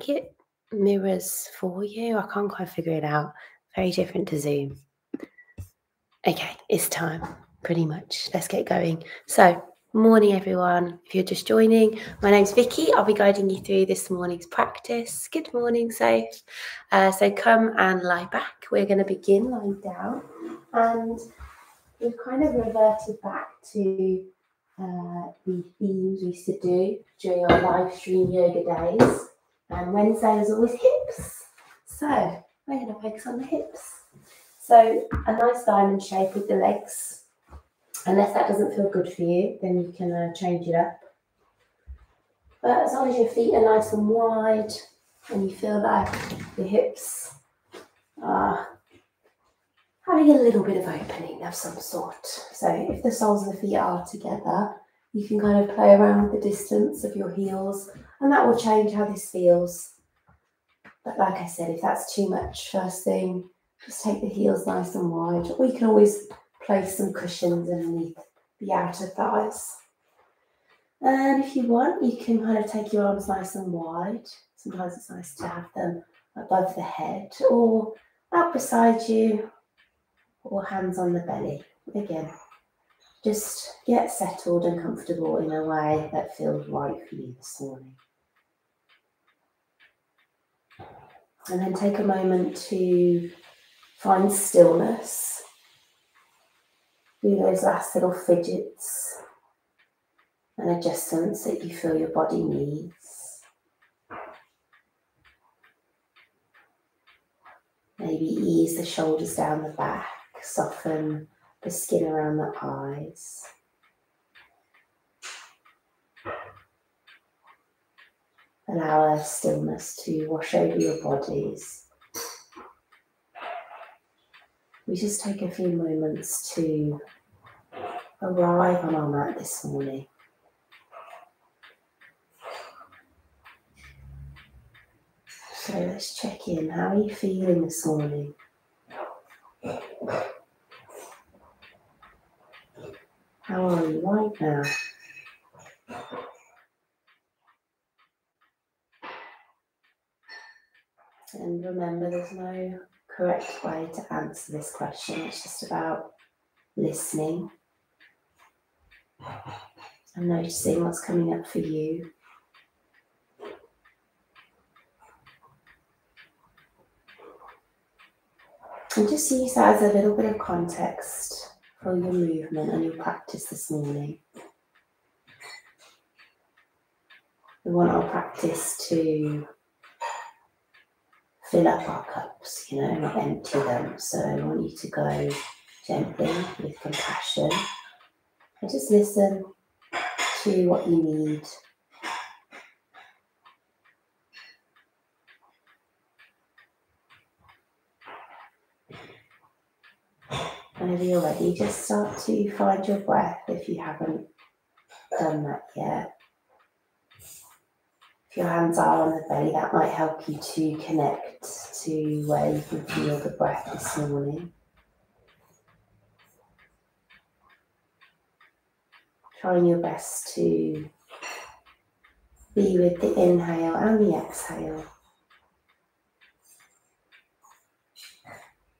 think it mirrors for you. I can't quite figure it out. Very different to Zoom. Okay, it's time, pretty much. Let's get going. So, morning everyone. If you're just joining, my name's Vicky. I'll be guiding you through this morning's practice. Good morning, Safe. So come and lie back. We're going to begin lying down, and we've kind of reverted back to the themes we used to do during our live stream yoga days. And Wednesday was always hips. So we're going to focus on the hips. So a nice diamond shape with the legs. Unless that doesn't feel good for you, then you can change it up. But as long as your feet are nice and wide and you feel like the hips are having a little bit of opening of some sort. So if the soles of the feet are together, you can kind of play around with the distance of your heels, and that will change how this feels. But like I said, if that's too much, first thing, just take the heels nice and wide, or you can always place some cushions underneath the outer thighs. And if you want, you can kind of take your arms nice and wide. Sometimes it's nice to have them above the head or out beside you, or hands on the belly. Again, just get settled and comfortable in a way that feels right for you this morning. And then take a moment to find stillness. Do those last little fidgets and adjustments that you feel your body needs. Maybe ease the shoulders down the back, soften the skin around the eyes. Allow a stillness to wash over your bodies. We just take a few moments to arrive on our mat this morning. So let's check in. How are you feeling this morning? How are you right now? And remember, there's no correct way to answer this question. It's just about listening and noticing what's coming up for you. And just use that as a little bit of context for your movement and your practice this morning. We want our practice to fill up our cups, not empty them. So I want you to go gently with compassion and just listen to what you need. Whenever you're ready, just start to find your breath if you haven't done that yet. If your hands are on the belly, that might help you to connect to where you can feel the breath this morning. Trying your best to be with the inhale and the exhale.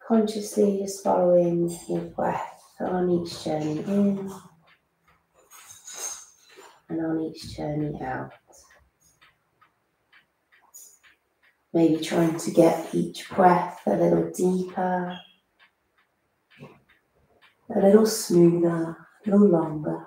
Consciously just following your breath on each journey in and on each journey out. Maybe trying to get each breath a little deeper, a little smoother, a little longer.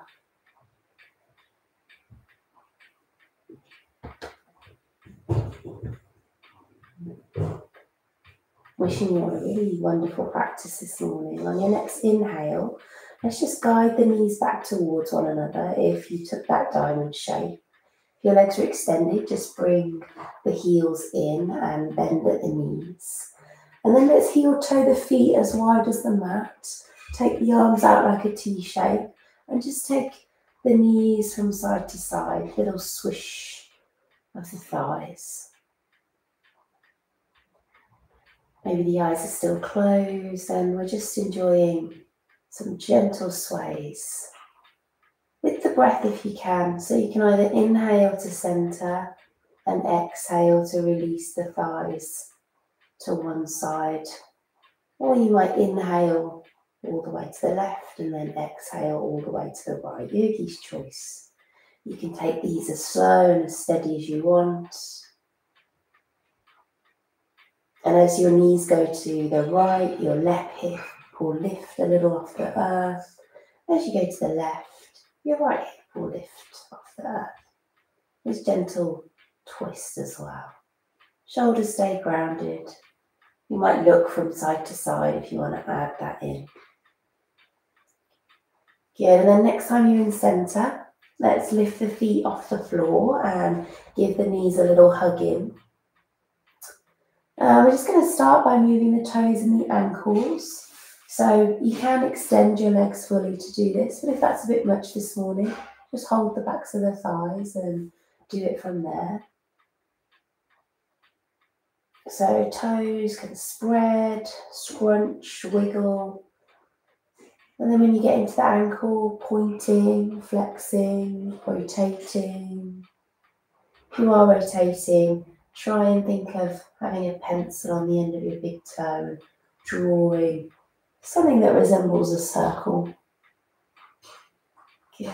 Wishing you a really wonderful practice this morning. On your next inhale, let's just guide the knees back towards one another if you took that diamond shape. If your legs are extended, just bring the heels in and bend at the knees. And then let's heel toe the feet as wide as the mat. Take the arms out like a T shape and just take the knees from side to side, little swish of the thighs. Maybe the eyes are still closed and we're just enjoying some gentle sways. With the breath if you can. So you can either inhale to center and exhale to release the thighs to one side. Or you might inhale all the way to the left and then exhale all the way to the right. Yogi's choice. You can take these as slow and as steady as you want. And as your knees go to the right, your left hip will lift a little off the earth. As you go to the left, your right hip will lift off the earth. There's gentle twist as well. Shoulders stay grounded. You might look from side to side if you want to add that in. Good, and then next time you're in centre, let's lift the feet off the floor and give the knees a little hug in. We're just going to start by moving the toes and the ankles. So you can extend your legs fully to do this, but if that's a bit much this morning, just hold the backs of the thighs and do it from there. So toes can spread, scrunch, wiggle. And then when you get into the ankle, pointing, flexing, rotating. If you are rotating, try and think of having a pencil on the end of your big toe, drawing something that resembles a circle. Good.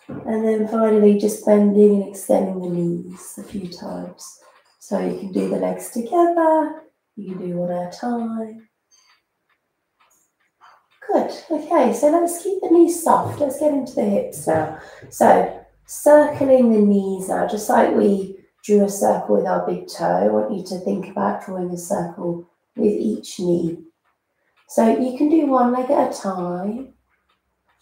And then finally, just bending and extending the knees a few times. So you can do the legs together, you can do one at a time. Good, okay, so let's keep the knees soft. Let's get into the hips now. So circling the knees now, just like we drew a circle with our big toe, I want you to think about drawing a circle with each knee. So you can do one leg at a time,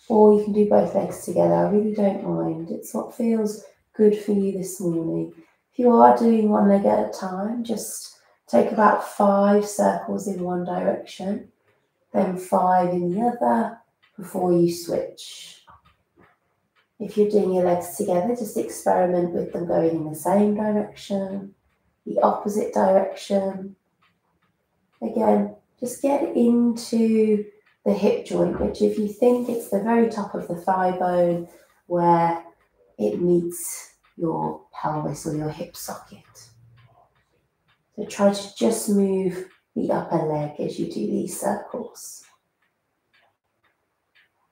or you can do both legs together. I really don't mind. It's what feels good for you this morning. If you are doing one leg at a time, just take about 5 circles in one direction, then 5 in the other before you switch. If you're doing your legs together, just experiment with them going in the same direction, the opposite direction. Again, just get into the hip joint, which if you think it's the very top of the thigh bone where it meets your pelvis or your hip socket. So try to just move the upper leg as you do these circles.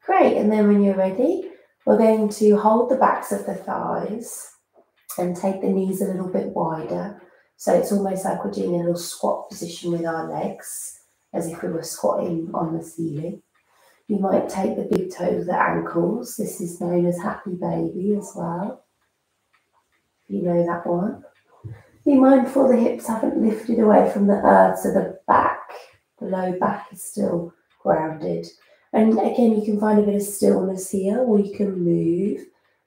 Great, and then when you're ready, we're going to hold the backs of the thighs and take the knees a little bit wider. So it's almost like we're doing a little squat position with our legs, as if we were squatting on the ceiling. You might take the big toes, the ankles. This is known as happy baby as well. You know that one. Be mindful the hips haven't lifted away from the earth, so the back, the low back is still grounded. And again, you can find a bit of stillness here, or you can move.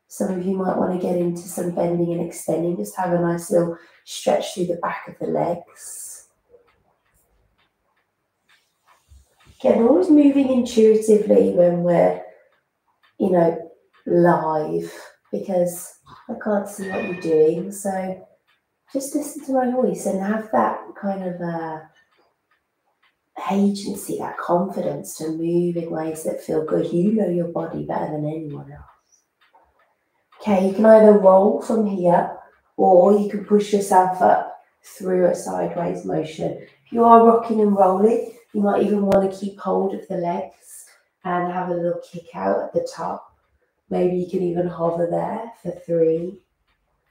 Some of you might want to get into some bending and extending. Just have a nice little stretch through the back of the legs. Again, always moving intuitively when we're, live, because I can't see what you're doing. So just listen to my voice and have that kind of agency, that confidence to move in ways that feel good. You know your body better than anyone else. Okay, you can either roll from here or you can push yourself up through a sideways motion. If you are rocking and rolling, you might even want to keep hold of the legs and have a little kick out at the top. Maybe you can even hover there for 3.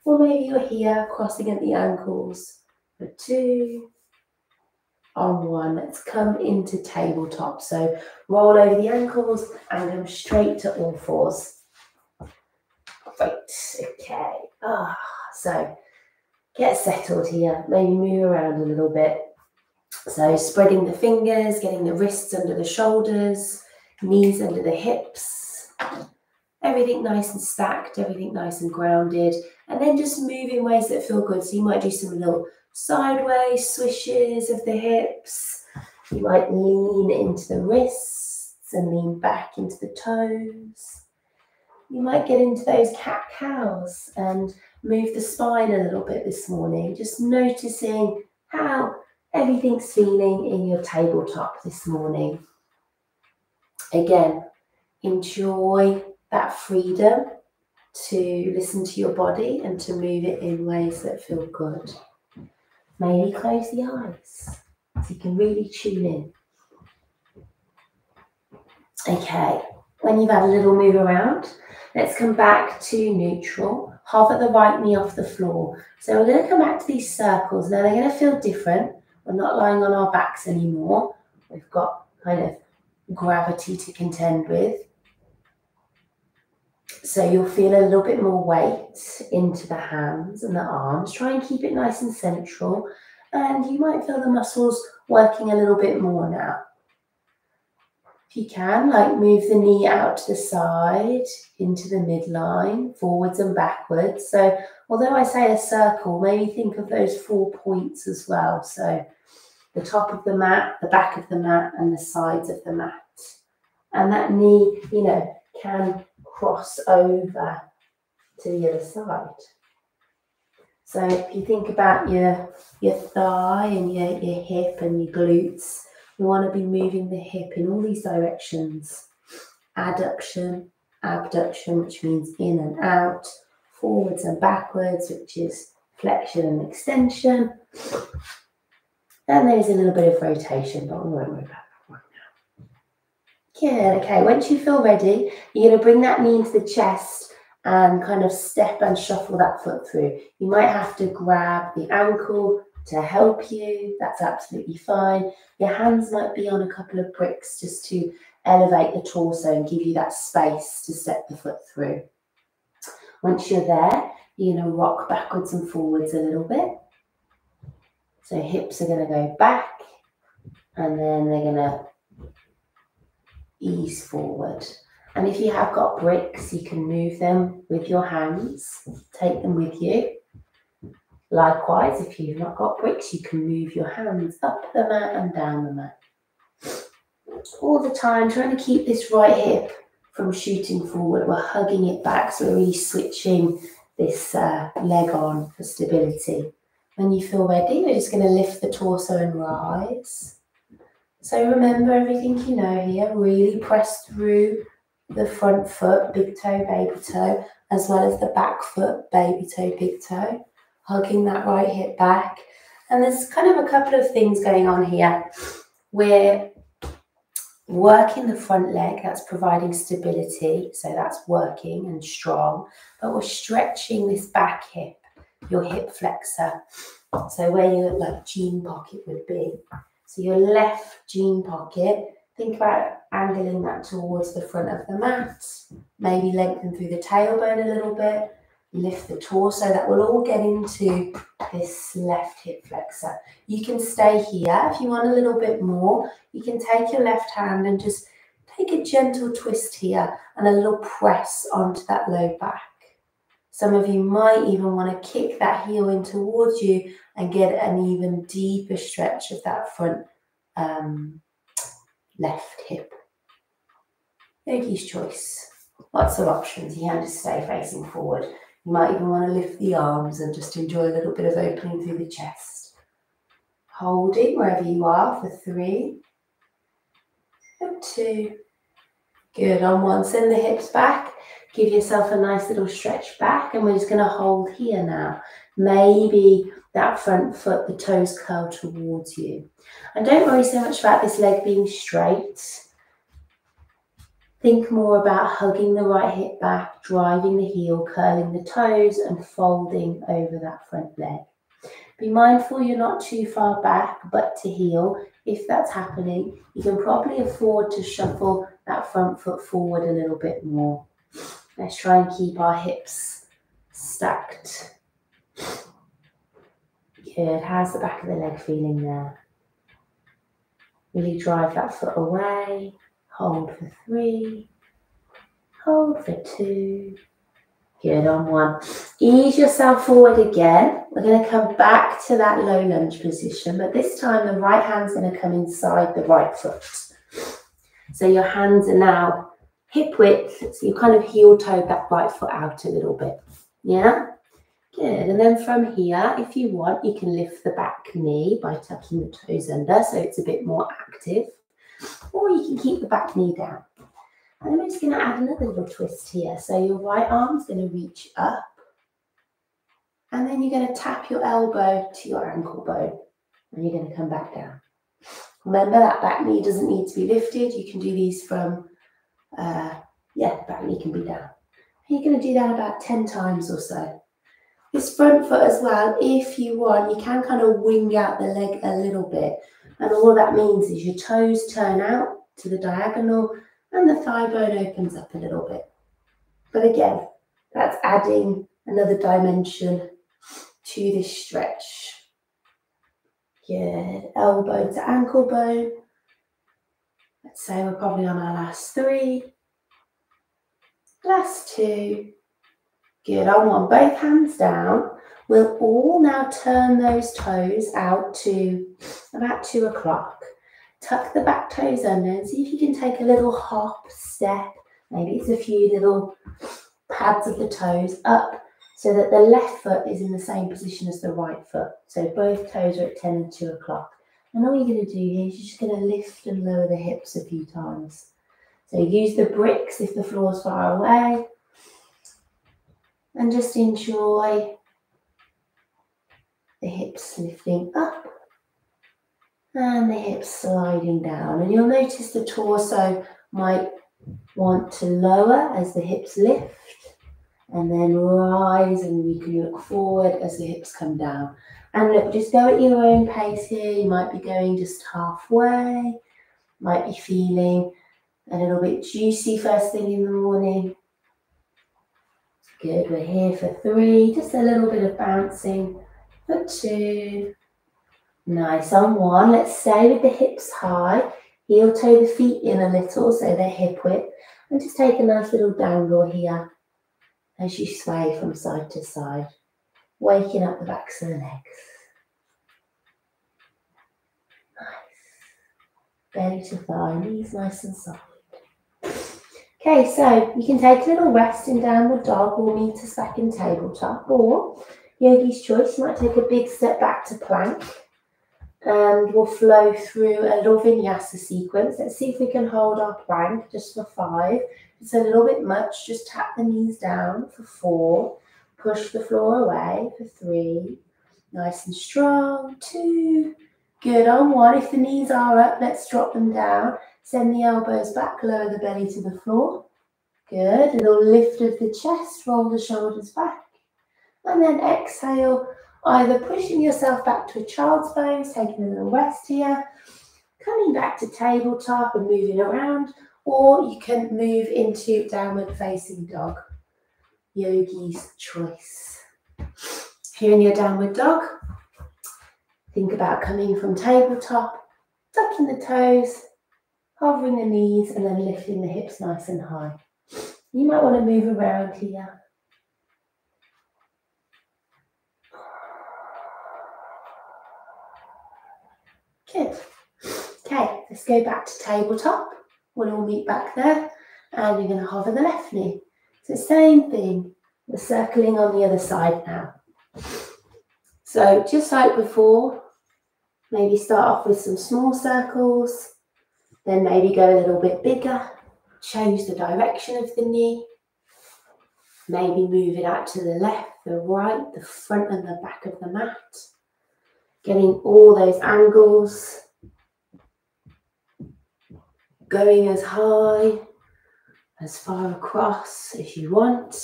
Or maybe you're here crossing at the ankles for 2. On 1, let's come into tabletop. So roll over the ankles and come straight to all 4s. Right, okay. So get settled here. Maybe move around a little bit. So spreading the fingers, getting the wrists under the shoulders, knees under the hips. Everything nice and stacked, everything nice and grounded. And then just move in ways that feel good. So you might do some little sideways swishes of the hips. You might lean into the wrists and lean back into the toes. You might get into those cat-cows and move the spine a little bit this morning. Just noticing how everything's feeling in your tabletop this morning. Again, enjoy that freedom to listen to your body and to move it in ways that feel good. Maybe close the eyes so you can really tune in. Okay, when you've had a little move around, let's come back to neutral. Hover the right knee off the floor. So we're going to come back to these circles. Now they're going to feel different. We're not lying on our backs anymore. We've got kind of gravity to contend with. So you'll feel a little bit more weight into the hands and the arms. Try and keep it nice and central. And you might feel the muscles working a little bit more now. If you can, like move the knee out to the side, into the midline, forwards and backwards. So although I say a circle, maybe think of those 4 points as well. So the top of the mat, the back of the mat, and the sides of the mat. And that knee, you know, can cross over to the other side. So if you think about your thigh and your hip and your glutes, you want to be moving the hip in all these directions. Adduction, abduction, which means in and out, forwards and backwards, which is flexion and extension. And there's a little bit of rotation, but we won't worry about that right now. Good, okay, once you feel ready, you're going to bring that knee into the chest and kind of step and shuffle that foot through. You might have to grab the ankle to help you, that's absolutely fine. Your hands might be on a couple of bricks just to elevate the torso and give you that space to step the foot through. Once you're there, you're going to rock backwards and forwards a little bit. So hips are going to go back and then they're going to ease forward. And if you have got bricks, you can move them with your hands, take them with you. Likewise, if you've not got bricks, you can move your hands up the mat and down the mat. All the time, trying to keep this right hip from shooting forward. We're hugging it back, so we're really switching this leg on for stability. When you feel ready, we're just going to lift the torso and rise. So remember everything you know here. Really press through the front foot, big toe, baby toe, as well as the back foot, baby toe, big toe. Hugging that right hip back. And there's kind of a couple of things going on here. We're working the front leg, that's providing stability, so that's working and strong, but we're stretching this back hip, your hip flexor, so where your like jean pocket would be. So your left jean pocket, think about angling that towards the front of the mat, maybe lengthen through the tailbone a little bit, lift the torso, that will all get into this left hip flexor. You can stay here. If you want a little bit more, you can take your left hand and just take a gentle twist here and a little press onto that low back. Some of you might even want to kick that heel in towards you and get an even deeper stretch of that front left hip. Yogi's choice. Lots of options. You can just stay facing forward. You might even want to lift the arms and just enjoy a little bit of opening through the chest. Holding wherever you are for 3 and 2. Good, on 1, send the hips back. Give yourself a nice little stretch back, and we're just going to hold here now. Maybe that front foot, the toes curl towards you. And don't worry so much about this leg being straight. Think more about hugging the right hip back, driving the heel, curling the toes and folding over that front leg. Be mindful you're not too far back, but to heel. If that's happening, you can probably afford to shuffle that front foot forward a little bit more. Let's try and keep our hips stacked. Good. How's the back of the leg feeling there? Really drive that foot away. Hold for 3. Hold for 2. Good, on 1. Ease yourself forward again. We're going to come back to that low lunge position, but this time the right hand's going to come inside the right foot. So your hands are now hip width, so you kind of heel toe that right foot out a little bit. Yeah? Good. And then from here, if you want, you can lift the back knee by tucking the toes under so it's a bit more active. Or you can keep the back knee down. And then we're just going to add another little twist here. So your right arm's going to reach up. And then you're going to tap your elbow to your ankle bone. And you're going to come back down. Remember that back knee doesn't need to be lifted. You can do these from, back knee can be down. And you're going to do that about 10 times or so. This front foot as well, if you want, you can kind of wing out the leg a little bit. And all that means is your toes turn out to the diagonal and the thigh bone opens up a little bit. But again, that's adding another dimension to this stretch. Good. Elbow to ankle bone. Let's say we're probably on our last 3. Last 2. Good. On one, both hands down. We'll all now turn those toes out to about 2 o'clock. Tuck the back toes under and see if you can take a little hop, step. Maybe it's a few little pads of the toes up so that the left foot is in the same position as the right foot. So both toes are at 10 and 2 o'clock. And all you're going to do here is you're just going to lift and lower the hips a few times. So use the bricks if the floor's far away. And just enjoy the hips lifting up and the hips sliding down. And you'll notice the torso might want to lower as the hips lift and then rise, and you can look forward as the hips come down. And look, just go at your own pace here. You might be going just halfway, might be feeling a little bit juicy first thing in the morning. Good, we're here for 3, just a little bit of bouncing for 2. Nice, on 1, let's stay with the hips high, heel toe the feet in a little so they're hip width, and just take a nice little dangle here as you sway from side to side, waking up the backs of the legs. Nice, belly to thigh, knees nice and soft. Okay, so you can take a little rest in downward dog or meet us back in tabletop, or yogi's choice, you might take a big step back to plank and we'll flow through a little vinyasa sequence. Let's see if we can hold our plank just for 5. It's a little bit much, just tap the knees down for 4, push the floor away for 3, nice and strong, 2, good, on 1. If the knees are up, let's drop them down. Send the elbows back, lower the belly to the floor. Good, a little lift of the chest, roll the shoulders back. And then exhale, either pushing yourself back to a child's pose, taking a little rest here, coming back to tabletop and moving around, or you can move into downward facing dog, yogi's choice. If you're in your downward dog, think about coming from tabletop, tucking the toes, hovering the knees and then lifting the hips nice and high. You might want to move around here. Good. Okay, let's go back to tabletop. We'll all meet back there and you're going to hover the left knee. So same thing, we're circling on the other side now. So just like before, maybe start off with some small circles. Then maybe go a little bit bigger, change the direction of the knee, maybe move it out to the left, the right, the front and the back of the mat, getting all those angles, going as high, as far across as you want.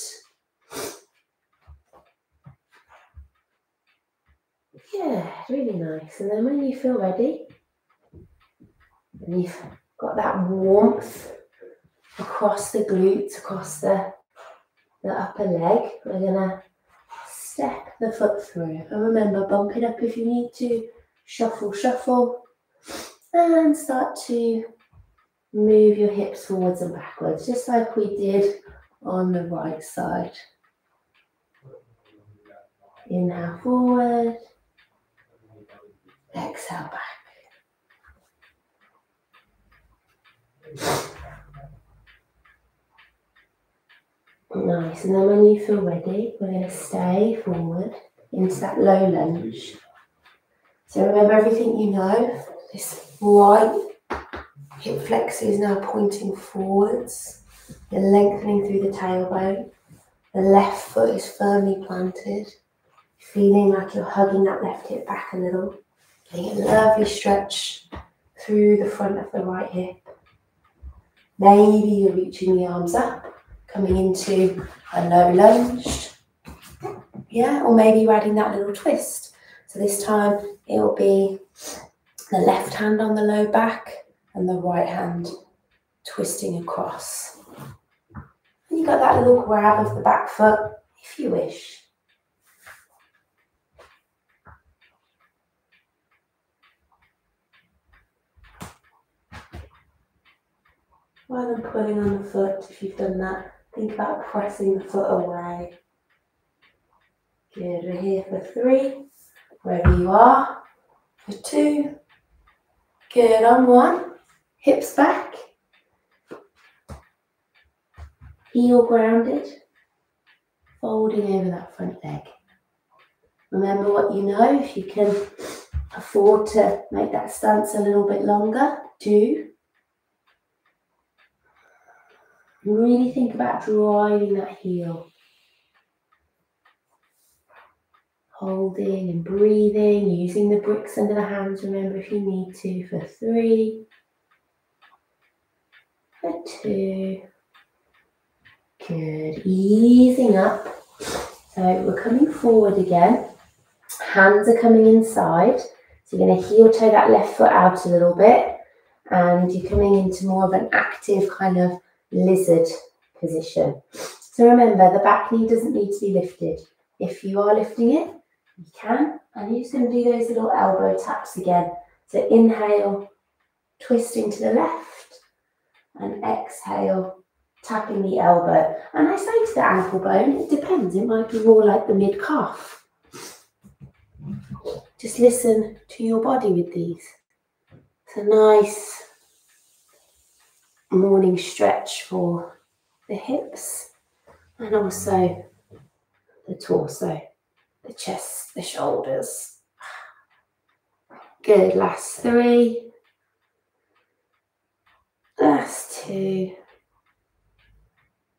Yeah, really nice. And then when you feel ready, and you've got that warmth across the glutes, across the upper leg, we're going to step the foot through. And remember, bump it up if you need to, shuffle, shuffle, and start to move your hips forwards and backwards, just like we did on the right side. Inhale forward, exhale back. Nice, and then when you feel ready, we're going to stay forward into that low lunge. So remember everything you know, this right hip flexor is now pointing forwards. You're lengthening through the tailbone. The left foot is firmly planted. Feeling like you're hugging that left hip back a little. Getting a lovely stretch through the front of the right hip. Maybe you're reaching the arms up, coming into a low lunge. Yeah, or maybe you're adding that little twist. So this time it will be the left hand on the low back and the right hand twisting across. And you've got that little grab of the back foot if you wish. Rather than pulling on the foot, if you've done that, think about pressing the foot away. Good, we're here for 3, wherever you are, for 2, good, on 1, hips back, heel grounded, folding over that front leg. Remember what you know, if you can afford to make that stance a little bit longer, do. Really think about driving that heel. Holding and breathing, using the bricks under the hands, remember if you need to, for 3, for 2, good, easing up. So we're coming forward again, hands are coming inside, so you're going to heel toe that left foot out a little bit, and you're coming into more of an active kind of lizard position. So remember, the back knee doesn't need to be lifted. If you are lifting it, you can, and you're just going to do those little elbow taps again. So inhale, twisting to the left, and exhale, tapping the elbow. And I say to the ankle bone, it depends, it might be more like the mid-calf. Just listen to your body with these. It's a nice morning stretch for the hips and also the torso, the chest, the shoulders. Good, last 3. Last 2.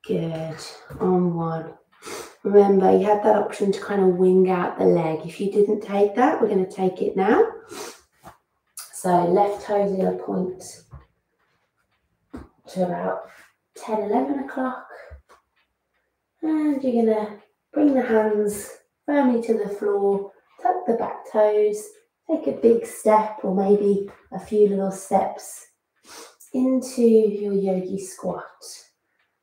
Good, on 1. Remember, you had that option to kind of wing out the leg. If you didn't take that, we're going to take it now. So left toes are going to point to about 10, 11 o'clock. And you're going to bring the hands firmly to the floor, tuck the back toes, take a big step or maybe a few little steps into your yogi squat.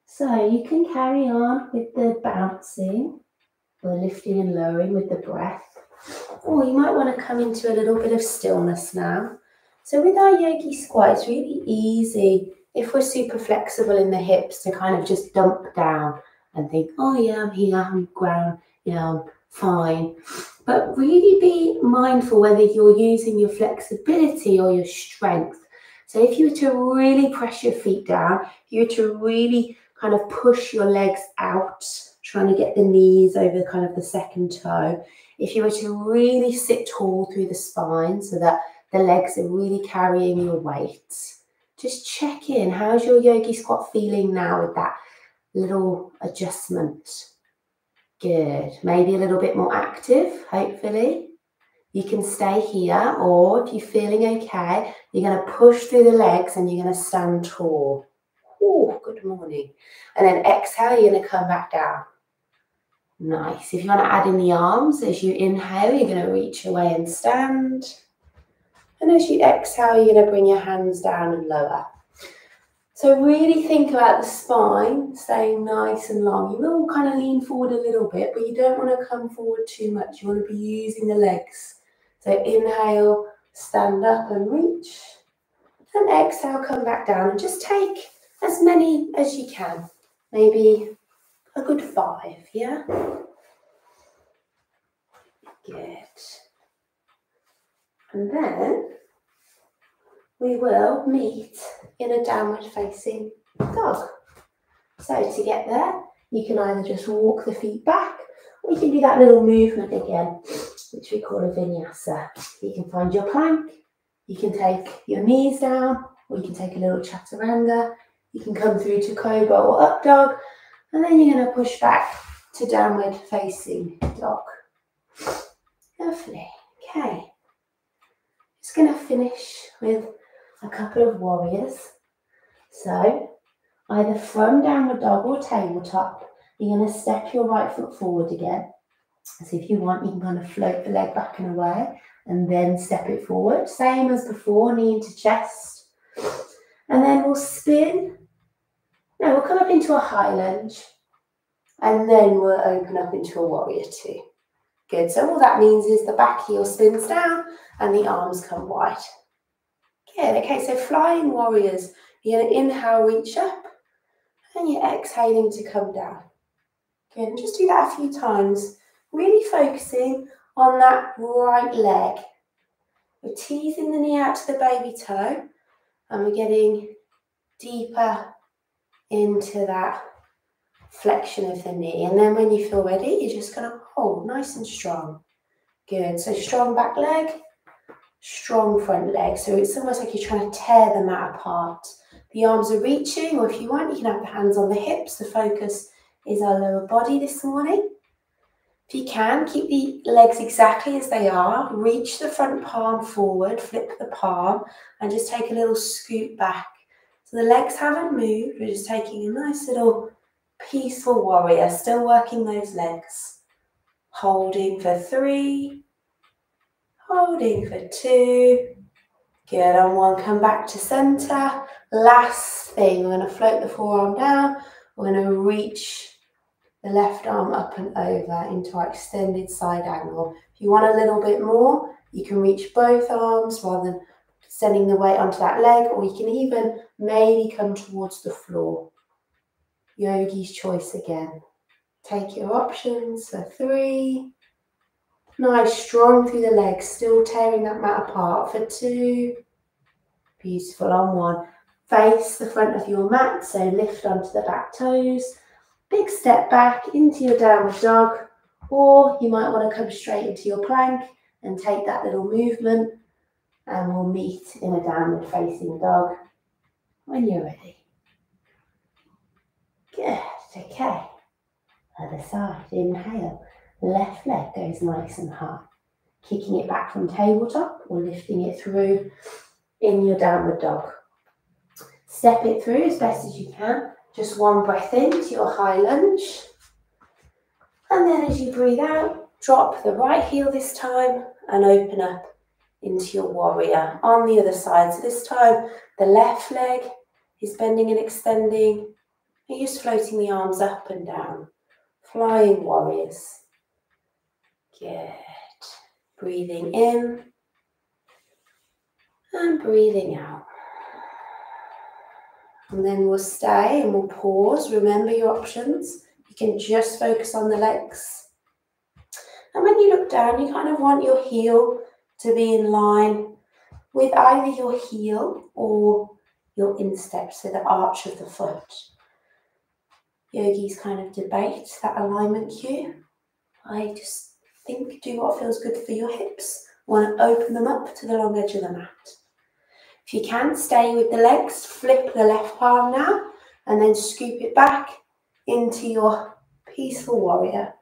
So you can carry on with the bouncing or lifting and lowering with the breath, or you might want to come into a little bit of stillness now. So with our yogi squat, it's really easy if we're super flexible in the hips to kind of just dump down and think, oh yeah, I'm here, I'm ground, yeah, I'm fine. But really be mindful whether you're using your flexibility or your strength. So if you were to really press your feet down, if you were to really kind of push your legs out, trying to get the knees over kind of the second toe, if you were to really sit tall through the spine so that the legs are really carrying your weight, just check in. How's your yogi squat feeling now with that little adjustment? Good. Maybe a little bit more active, hopefully. You can stay here, or if you're feeling okay, you're going to push through the legs and you're going to stand tall. Oh, good morning. And then exhale, you're going to come back down. Nice. If you want to add in the arms, as you inhale, you're going to reach away and stand. And as you exhale, you're going to bring your hands down and lower. So really think about the spine staying nice and long. You will kind of lean forward a little bit, but you don't want to come forward too much. You want to be using the legs. So inhale, stand up and reach. And exhale, come back down. And just take as many as you can. Maybe a good 5, yeah? Good. And then we will meet in a downward facing dog. So to get there, you can either just walk the feet back, or you can do that little movement again, which we call a vinyasa. You can find your plank, you can take your knees down, or you can take a little chaturanga. You can come through to cobra or up dog, and then you're going to push back to downward facing dog. Lovely. Okay. Just going to finish with a couple of warriors. So either from downward dog or tabletop, you're going to step your right foot forward again. So if you want, you can kind of float the leg back and away and then step it forward. Same as before, knee into chest. And then we'll spin. Now we'll come up into a high lunge. And then we'll open up into a warrior two. Good. So all that means is the back heel spins down and the arms come wide. Good. Okay, so flying warriors. You're going to inhale, reach up. And you're exhaling to come down. Good. And just do that a few times. Really focusing on that right leg. We're teasing the knee out to the baby toe. And we're getting deeper into that flexion of the knee. And then when you feel ready, you're just going to hold nice and strong. Good. So strong back leg, strong front leg. So it's almost like you're trying to tear the mat apart. The arms are reaching, or if you want, you can have the hands on the hips. The focus is our lower body this morning. If you can, keep the legs exactly as they are. Reach the front palm forward, flip the palm, and just take a little scoot back. So the legs haven't moved. We're just taking a nice little peaceful warrior, still working those legs. Holding for 3, holding for 2. Good, on 1, come back to center. Last thing, we're going to float the forearm down. We're going to reach the left arm up and over into our extended side angle. If you want a little bit more, you can reach both arms rather than sending the weight onto that leg, or you can even maybe come towards the floor. Yogi's choice again. Take your options for 3. Nice, strong through the legs, still tearing that mat apart for 2. Beautiful, on 1. Face the front of your mat, so lift onto the back toes. Big step back into your downward dog, or you might want to come straight into your plank and take that little movement, and we'll meet in a downward facing dog when you're ready. Good, okay. Other side, inhale. Left leg goes nice and high. Kicking it back from tabletop or lifting it through in your downward dog. Step it through as best as you can. Just 1 breath into your high lunge. And then as you breathe out, drop the right heel this time and open up into your warrior on the other side. So this time the left leg is bending and extending. You're just floating the arms up and down. Flying warriors. Good. Breathing in and breathing out. And then we'll stay and we'll pause. Remember your options. You can just focus on the legs. And when you look down, you kind of want your heel to be in line with either your heel or your instep, so the arch of the foot. Yogis kind of debate that alignment cue. I just think do what feels good for your hips. Want to open them up to the long edge of the mat. If you can, stay with the legs, flip the left palm now, and then scoop it back into your peaceful warrior.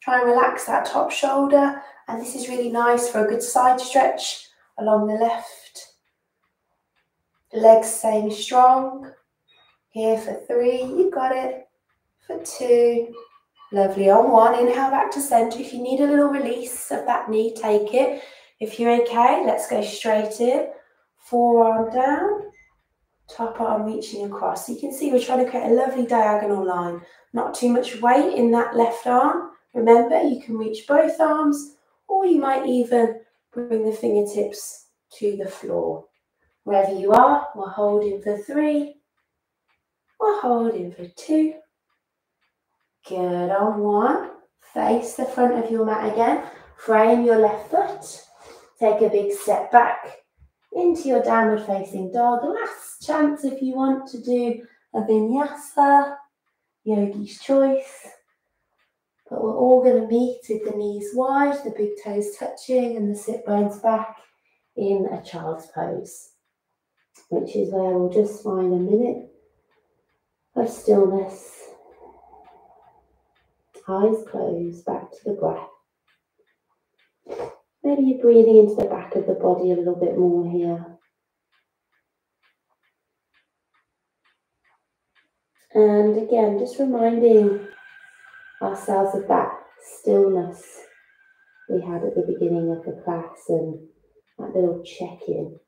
Try and relax that top shoulder, and this is really nice for a good side stretch along the left. The legs staying strong. Here for 3, you got it. For 2. Lovely, on 1, inhale back to center. If you need a little release of that knee, take it. If you're okay, let's go straight in. Forearm down, top arm reaching across. So you can see we're trying to create a lovely diagonal line. Not too much weight in that left arm. Remember, you can reach both arms, or you might even bring the fingertips to the floor. Wherever you are, we're holding for 3. We're holding for 2. Good, on 1, face the front of your mat again, frame your left foot, take a big step back into your downward facing dog. Last chance if you want to do a vinyasa, yogi's choice, but we're all going to meet with the knees wide, the big toes touching and the sit bones back in a child's pose, which is where we'll just find a minute of stillness. Eyes closed, back to the breath. Maybe you're breathing into the back of the body a little bit more here. And again, just reminding ourselves of that stillness we had at the beginning of the class and that little check-in.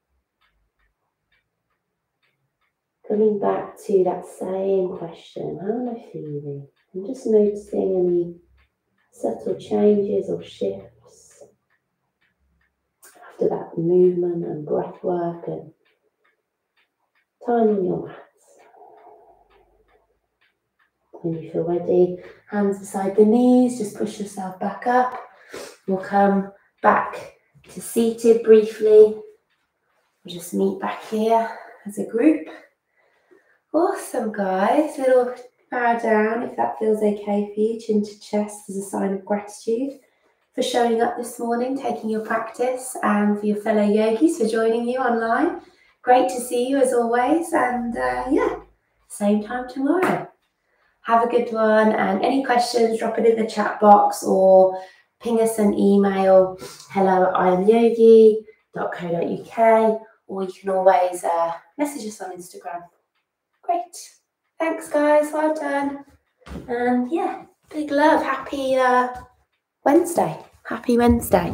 Coming back to that same question, how am I feeling? And just noticing any subtle changes or shifts after that movement and breath work and time on your mat. When you feel ready, hands beside the knees, just push yourself back up. We'll come back to seated briefly. We'll just meet back here as a group. Awesome, guys. Little bow down if that feels okay for you, chin to chest as a sign of gratitude for showing up this morning, taking your practice, and for your fellow yogis for joining you online. Great to see you as always, and yeah, same time tomorrow. Have a good one, and any questions, drop it in the chat box or ping us an email, hello@iamyogi.co.uk, or you can always message us on Instagram. Great. Thanks, guys. Well done. And yeah, big love. Happy Wednesday. Happy Wednesday.